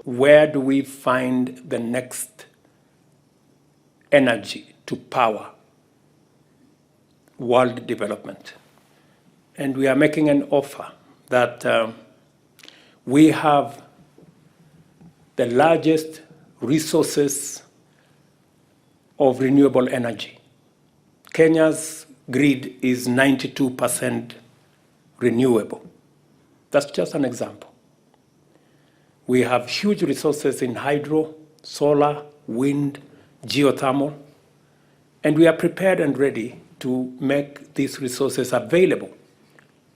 where do we find the next energy to power world development? And we are making an offer that we have the largest resources of renewable energy. Kenya's grid is 92% renewable. That's just an example. We have huge resources in hydro, solar, wind, geothermal, and we are prepared and ready to make these resources available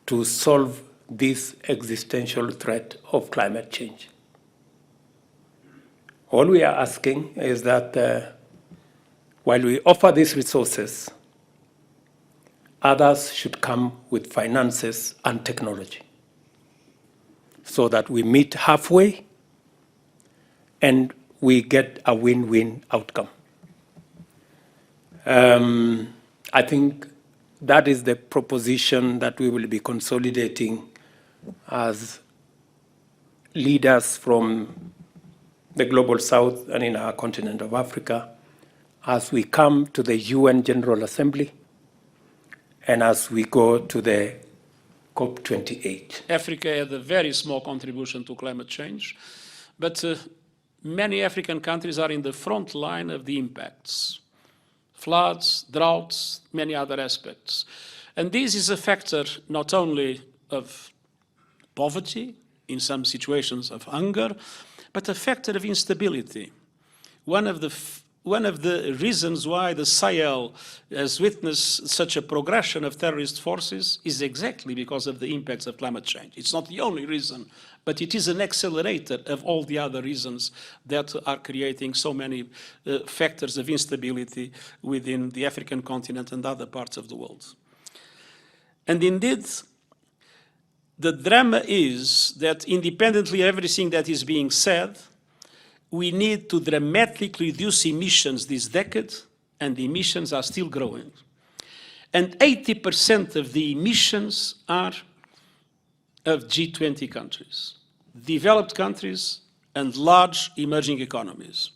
to solve this existential threat of climate change. All we are asking is that while we offer these resources, others should come with finances and technology so that we meet halfway and we get a win-win outcome. I think that is the proposition that we will be consolidating as leaders from the Global South and in our continent of Africa as we come to the UN General Assembly and as we go to the COP28. Africa had a very small contribution to climate change, but many African countries are in the front line of the impacts. Floods, droughts, many other aspects. And this is a factor not only of poverty, in some situations of hunger, but a factor of instability. One of the reasons why the Sahel has witnessed such a progression of terrorist forces is exactly because of the impacts of climate change. It's not the only reason, but it is an accelerator of all the other reasons that are creating so many factors of instability within the African continent and other parts of the world. And indeed, the drama is that independently of everything that is being said, we need to dramatically reduce emissions this decade, and the emissions are still growing. And 80% of the emissions are of G20 countries, developed countries, and large emerging economies.